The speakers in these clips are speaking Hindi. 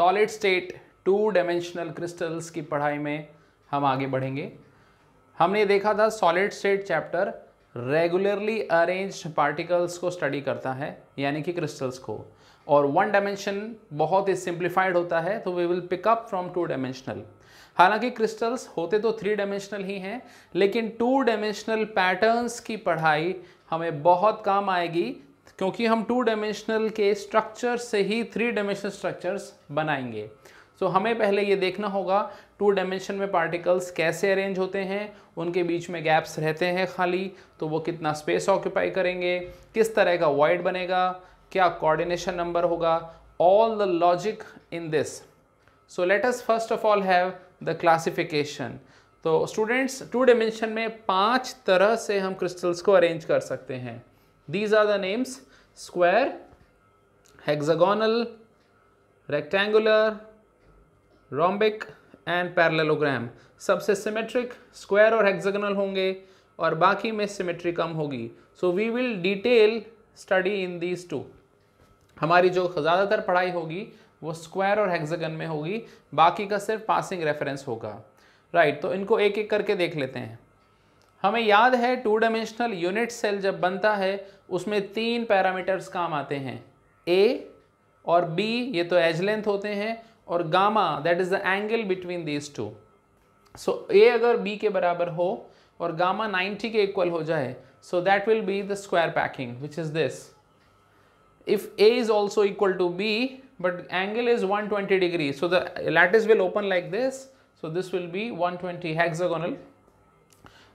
सॉलिड स्टेट 2 डायमेंशनल क्रिस्टल्स की पढ़ाई में हम आगे बढ़ेंगे। हमने देखा था solid state chapter regularly arranged particles को स्टडी करता है, यानी कि क्रिस्टल्स को, और 1 डायमेंशन बहुत ही सिंप्लीफाइड होता है, तो we will pick up from 2 dimensional. हालांकि क्रिस्टल्स होते तो 3 डायमेंशनल ही हैं, लेकिन 2 डायमेंशनल पैटर्न्स की पढ़ाई हमें बहुत काम आएगी, क्योंकि हम 2 डायमेंशनल के स्ट्रक्चर से ही 3 डायमेंशनल स्ट्रक्चर्स बनाएंगे। सो हमें पहले ये देखना होगा 2 डायमेंशन में पार्टिकल्स कैसे अरेंज होते हैं, उनके बीच में गैप्स रहते हैं खाली, तो वो कितना स्पेस ऑक्यूपाई करेंगे, किस तरह का वॉइड बनेगा, क्या कोऑर्डिनेशन नंबर होगा, all the logic in this. So let us first of all have the classification. तो स्टूडेंट्स 2 डायमेंशन में 5 तरह से हम क्रिस्टल्स को अरेंज कर सकते हैं। These are the names: square, hexagonal, rectangular, rhombic and parallelogram. सबसे सिमेट्रिक स्क्वायर और हेक्सागोनल होंगे और बाकी में सिमेट्री कम होगी। So we will detail study in these 2। हमारी जो ज़्यादातर पढ़ाई होगी वो स्क्वायर और हेक्सागन में होगी, बाकी का सिर्फ पासिंग रेफरेंस होगा। राइट, तो इनको एक एक करके देख लेते हैं। हमें याद है 2 डायमेंशनल यूनिट सेल जब बनता है उसमें 3 पैरामीटर्स काम आते हैं, ए और बी, ये तो एज लेंथ होते हैं, और gamma, that is the angle between these 2। सो ए अगर बी के बराबर हो और गामा 90 के इक्वल हो जाए, so that will be the square packing, which is this. If A is also equal to B but angle is 120 degree, so the lattice will open like this, so this will be 120 hexagonal.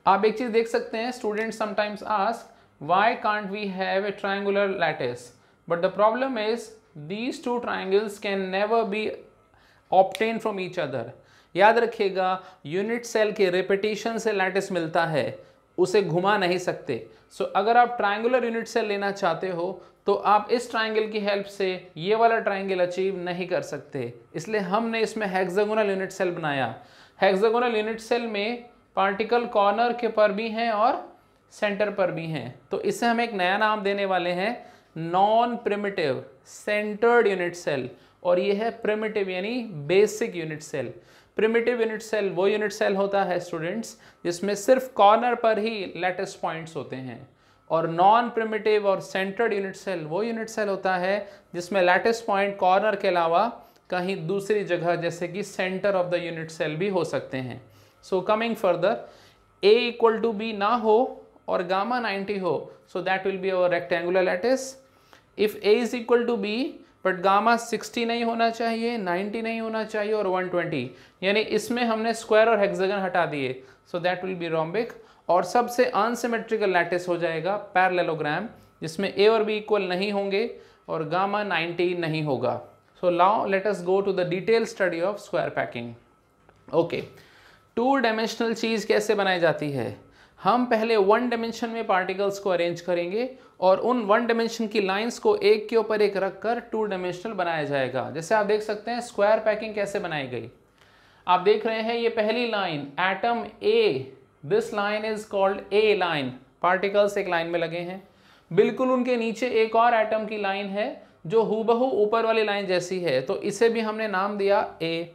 आप एक चीज देख सकते हैं, students sometimes ask why can't we have a triangular lattice, but the problem is these 2 triangles can never be obtained from each other। याद रखिएगा, यूनिट सेल के रिपीटिशन से लैटिस मिलता है, उसे घुमा नहीं सकते। सो अगर आप ट्रायंगुलर यूनिट सेल लेना चाहते हो तो आप इस ट्रायंगल की हेल्प से ये वाला ट्रायंगल अचीव नहीं कर सकते, इसलिए हमने इसमें हेक्सागोनल यूनिट सेल बनाया। हेक्सागोनल यूनिट सेल में पार्टिकल कॉर्नर के पर भी हैं और सेंटर पर भी हैं, तो इसे हम एक नया नाम देने वाले हैं, non primitive centred unit cell, और ये है प्रिमिटिव यानी basic unit cell. Primitive unit cell वो यूनिट सेल होता है स्टूडेंट्स जिसमें सिर्फ कॉर्नर पर ही लैटिस पॉइंट्स होते हैं, और नॉन प्रिमिटिव और सेंटर्ड यूनिट सेल वो यूनिट सेल होता है जिसमें लैटिस पॉइंट कॉर्नर के अलावा कहीं दूसरी जगह जैसे कि centre of the unit cell भी हो सकते हैं। So coming further, A equal to B ना हो और गामा 90 हो, so that will be our rectangular lattice. If a is equal to B but gamma 60 नहीं होना चाहिए, 90 नहीं होना चाहिए और 120, यानी इसमें हमने स्क्वायर और हेक्सागन हटा दिए, सो दैट विल बी रोम्बिक। और सबसे अनसिमेट्रिकल लैटिस हो जाएगा पैरेललोग्राम, जिसमें a और b इक्वल नहीं होंगे और गामा 90 नहीं होगा। So now let us go to the detail study of square packing. Okay, 2 dimensional चीज कैसे बनाई जाती है? हम पहले 1 डायमेंशन में पार्टिकल्स को अरेंज करेंगे और उन 1 डायमेंशन की लाइंस को एक के ऊपर एक रखकर 2 डायमेंशनल बनाया जाएगा। जैसे आप देख सकते हैं स्क्वायर पैकिंग कैसे बनाई गई। आप देख रहे हैं ये पहली line, atom A, this line is called a line, particles एक लाइन में लगे हैं। बिल्कुल उनके नीचे एक और एटम की लाइन है जो हूबहू ऊपर वाली लाइन जैसी है, तो इसे भी हमने नाम दिया ए।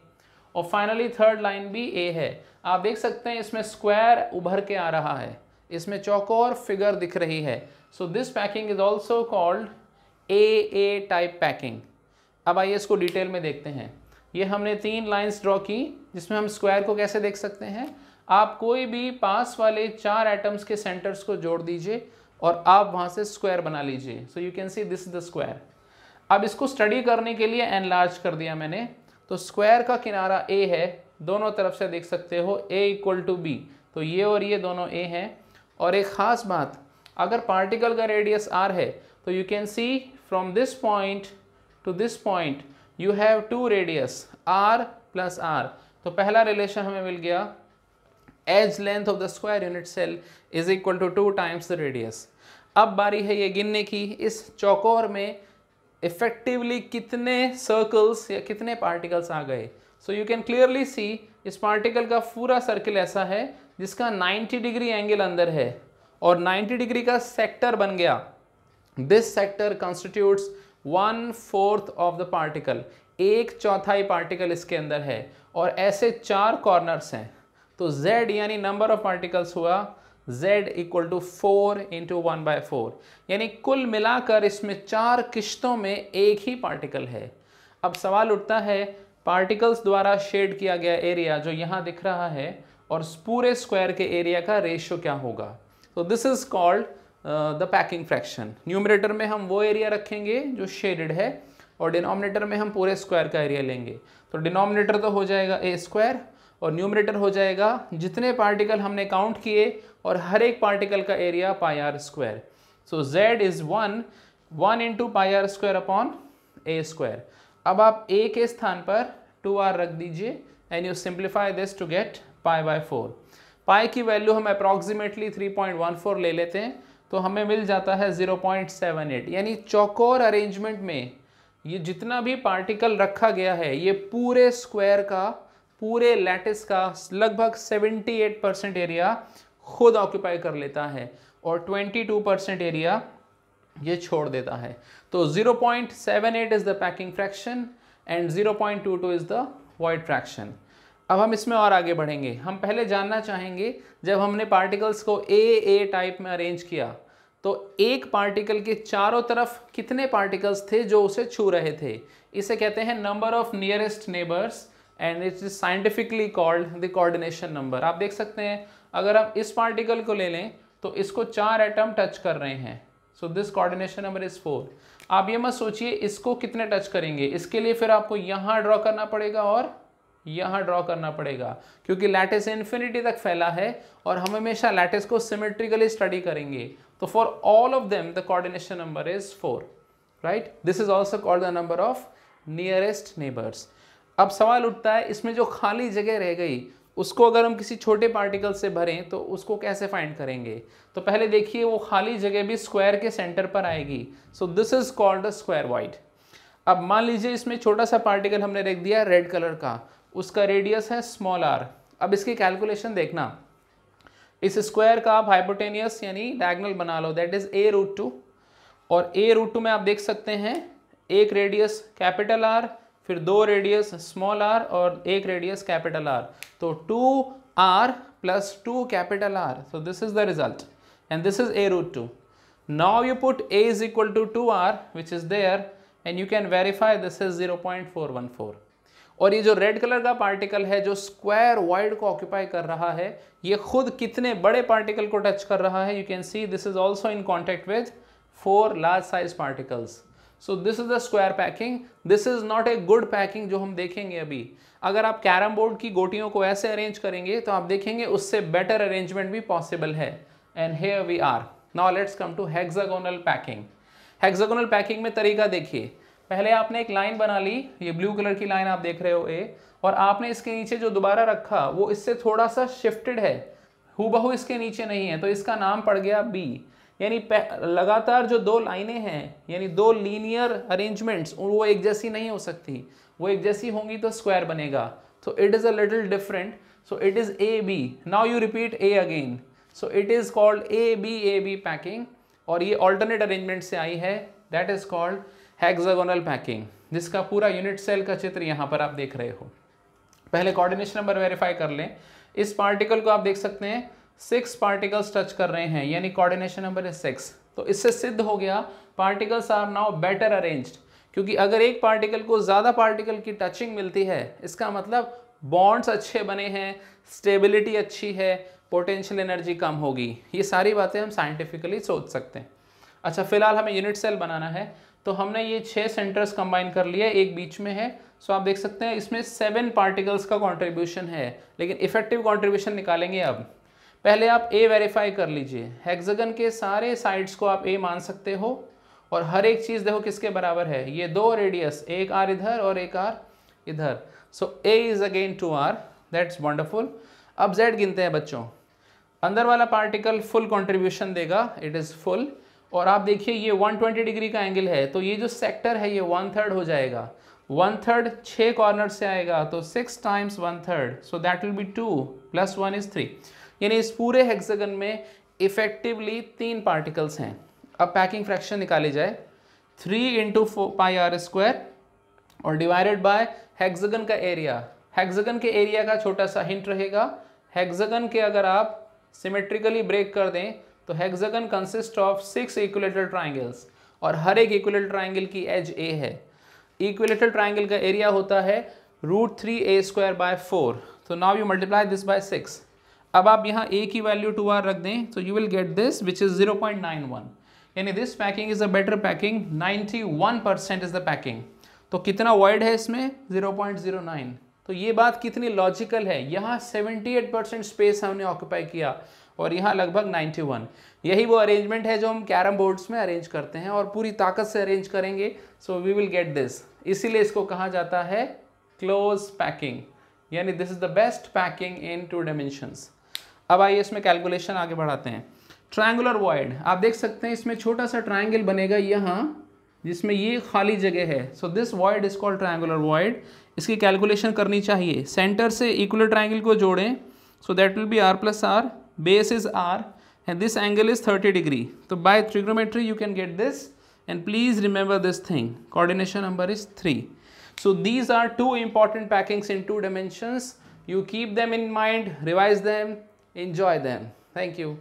और फाइनली थर्ड लाइन भी ए है। आप देख सकते हैं इसमें स्क्वायर उभर के आ रहा है, इसमें चौकोर फिगर दिख रही है। So this packing is also called a type packing. अब आइए इसको डिटेल में देखते हैं। ये हमने 3 लाइंस ड्रॉ की जिसमें हम स्क्वायर को कैसे देख सकते हैं। आप कोई भी पास वाले 4 एटम्स के सेंटर्स को जोड़ दीजिए और आप वहाँ से स्क्वायर बना लीजिए। So you can see this is the square. अब इसको स्टडी करने के लिए एनलार्ज कर दिया मैंने, तो स्क्वायर का किनारा ए है, दोनों तरफ से देख सकते हो a इक्वल टू बी, तो ये और ये दोनों a हैं। और एक ख़ास बात, अगर पार्टिकल का रेडियस r है तो you can see from this point to this point you have 2 radius r plus r। तो पहला रिलेशन हमें मिल गया, edge length of the square unit cell is equal to 2 times the radius. अब बारी है ये गिनने की, इस चौकोर में इफेक्टिवली कितने सर्कल्स या कितने पार्टिकल्स आ गए। So you can clearly see इस पार्टिकल का पूरा सर्किल ऐसा है जिसका 90 डिग्री एंगल अंदर है और 90 डिग्री का सेक्टर बन गया। This sector constitutes 1/4 of the particle. एक चौथाई पार्टिकल इसके अंदर है और ऐसे 4 कॉर्नर्स हैं, तो z यानी नंबर ऑफ पार्टिकल्स हुआ z इक्वल टू 4 इंटू 1/4, यानी कुल मिलाकर इसमें 4 किश्तों में एक ही पार्टिकल है। अब सवाल उठता है पार्टिकल्स द्वारा शेड किया गया एरिया जो यहाँ दिख रहा है और पूरे स्क्वायर के एरिया का रेशियो क्या होगा। तो this is called the packing fraction. Numerator में हम वो एरिया रखेंगे जो शेडेड है और डिनोमिनेटर में हम पूरे स्क्वायर का एरिया लेंगे। तो डिनोमिनेटर तो हो जाएगा a स्क्वायर और न्यूमरेटर हो जाएगा जितने पार्टिकल हमने काउंट किए और हर एक पार्टिकल का area pi r square. So z is 1 into pi r square upon a square. अब आप a के स्थान पर 2r रख दीजिए and you simplify this to get pi by 4। Pi की वैल्यू हम अप्रॉक्सीमेटली 3.14 ले लेते हैं तो हमें मिल जाता है 0.78, यानी चौकोर अरेंजमेंट में ये जितना भी पार्टिकल रखा गया है ये पूरे स्क्वायर का, पूरे लैटिस का लगभग 78% एरिया खुद ऑक्यूपाई कर लेता है और 22% एरिया ये छोड़ देता है। तो 0.78 is the packing fraction and 0.22 is the void fraction. अब हम इसमें और आगे बढ़ेंगे। हम पहले जानना चाहेंगे जब हमने पार्टिकल्स को ए टाइप में अरेंज किया तो एक पार्टिकल के चारों तरफ कितने पार्टिकल्स थे जो उसे छू रहे थे। इसे कहते हैं number of nearest neighbours and it is scientifically called the coordination number. आप देख सकते हैं अगर हम इस पार्टिकल को ले लें तो इसको 4 एटम टच कर रहे हैं, so this coordination number is 4। आप ये मत सोचिए इसको कितने टच करेंगे, इसके लिए फिर आपको यहाँ ड्रॉ करना पड़ेगा और यहाँ ड्रॉ करना पड़ेगा क्योंकि लैटिस इन्फिनिटी तक फैला है और हम हमेशा लैटिस को सिमेट्रिकली स्टडी करेंगे। तो for all of them the coordination number is 4, right. This is also called the number of nearest neighbours. अब सवाल उठता है इसमें जो खाली जगह रह गई उसको अगर हम किसी छोटे पार्टिकल से भरें तो उसको कैसे फाइंड करेंगे। तो पहले देखिए वो खाली जगह भी स्क्वायर के सेंटर पर आएगी, so this is called the square void. अब मान लीजिए इसमें छोटा सा पार्टिकल हमने रख दिया रेड कलर का, उसका रेडियस है स्मॉल r। अब इसकी कैलकुलेशन देखना, इस स्क्वायर का आप हाइपोटेनियस यानी डायगोनल बना लो, दैट इज a√2 और a√2 में आप देख सकते हैं एक रेडियस कैपिटल R, फिर 2 रेडियस स्मॉल r और एक रेडियस कैपिटल R, तो 2r plus 2 capital R, so this is the result and this is a√2. Now you put a is equal to 2r which is there and you can verify this is 0.414। और ये जो रेड कलर का पार्टिकल है जो स्क्वायर वाइड को ऑक्यूपाई कर रहा है ये खुद कितने बड़े पार्टिकल को टच कर रहा है, you can see this is also in contact with 4 large size particles. So this is the square packing. This is not a good packing जो हम देखेंगे अभी। अगर आप कैरम बोर्ड की गोटियों को ऐसे अरेंज करेंगे तो आप देखेंगे उससे बेटर अरेंजमेंट भी पॉसिबल है। And here we are. Now let's come to hexagonal packing. Hexagonal packing में तरीका देखिए, पहले आपने एक लाइन बना ली, ये ब्लू कलर की लाइन आप देख रहे हो ए, और आपने इसके नीचे जो दोबारा रखा वो इससे थोड़ा सा शिफ्टेड है, हूबहू इसके नीचे नहीं है, तो इसका नाम पड़ गया बी। यानी लगातार जो 2 लाइनें हैं यानी 2 लीनियर अरेंजमेंट्स वो एक जैसी नहीं हो सकती, वो एक जैसी होंगी तो स्क्वायर बनेगा। तो it is a little different, so it is A B. Now you repeat A again, so it is called A B packing और ये ऑल्टरनेट अरेंजमेंट से आई है, that is called hexagonal packing, जिसका पूरा यूनिट सेल का चित्र यहाँ पर आप देख रहे हो। पहले कोऑर्डिनेशन नंबर वेरीफाई कर लें। इस पार्टिकल को आप देख सकते हैं 6 पार्टिकल्स टच कर रहे हैं यानी कोऑर्डिनेशन नंबर इज 6। तो इससे सिद्ध हो गया particles are now better arranged, क्योंकि अगर एक पार्टिकल को ज़्यादा पार्टिकल की टचिंग मिलती है इसका मतलब बॉन्ड्स अच्छे बने हैं, स्टेबिलिटी अच्छी है, पोटेंशियल एनर्जी कम होगी। ये सारी बातें हम साइंटिफिकली सोच सकते हैं। अच्छा, फिलहाल हमें यूनिट सेल बनाना है तो हमने ये 6 सेंटर्स कंबाइन कर लिए, एक बीच में है। सो आप देख सकते हैं इसमें 7 पार्टिकल्स का कंट्रीब्यूशन है, लेकिन इफेक्टिव कंट्रीब्यूशन निकालेंगे। अब पहले आप ए वेरीफाई कर लीजिए। हेक्सागन के सारे साइड्स को आप ए मान सकते हो और हर एक चीज़ देखो किसके बराबर है, ये 2 रेडियस, एक आर इधर और एक आर इधर। So A is again 2r, that's wonderful. अब z गिनते हैं बच्चों। अंदर वाला पार्टिकल फुल कंट्रीब्यूशन देगा, इट इज़ फुल। और आप देखिए ये 120 डिग्री का एंगल है, तो ये जो सेक्टर है ये 1/3 हो जाएगा। 1/3 6 कॉर्नर से आएगा तो 6 times 1/3, so that will B 2 + 1 is 3। यानी इस पूरे हेक्सागन में इफेक्टिवली 3 पार्टिकल्स हैं। अब पैकिंग फ्रैक्शन निकाली जाए, 3 × पाई r² और डिवाइडेड बाय हेक्सागन का एरिया। हेक्सागन के एरिया का छोटा सा हिंट रहेगा, हेक्सागन के अगर आप सिमेट्रिकली ब्रेक कर दें तो hexagon consist of 6 equilateral triangles और हर एक इक्विलेटरल ट्राइंगल की एज a है। इक्विलेटरल ट्राइंगल का एरिया होता है √3a²/4। तो now you multiply this by 6। अब आप यहाँ a की वैल्यू 2r रख दें तो you will get this which is 0.91, यानी this packing is a better packing, 91% is the packing. तो कितना वॉइड है इसमें 0.09। तो ये बात कितनी लॉजिकल है, यहाँ 78% स्पेस हमने ऑक्यूपाई किया और यहाँ लगभग 91। यही वो अरेंजमेंट है जो हम कैरम बोर्ड्स में अरेंज करते हैं और पूरी ताकत से अरेंज करेंगे, so we will get this. इसीलिए इसको कहा जाता है क्लोज पैकिंग, यानी this is the best packing in 2 dimensions. अब आइए इसमें कैलकुलेशन आगे बढ़ाते हैं। ट्रायंगुलर वॉइड आप देख सकते हैं, इसमें छोटा सा ट्रायंगल बनेगा यहाँ जिसमें ये खाली जगह है, so this void is called triangular void. इसकी कैलकुलेशन करनी चाहिए, सेंटर से इक्वल ट्रायंगल को जोड़ें, सो that will B r+r, base is r and this angle is 30 degree. So by trigonometry you can get this, and please remember this thing, coordination number is 3. So these are 2 important packings in 2 dimensions. You keep them in mind, revise them, enjoy them. Thank you.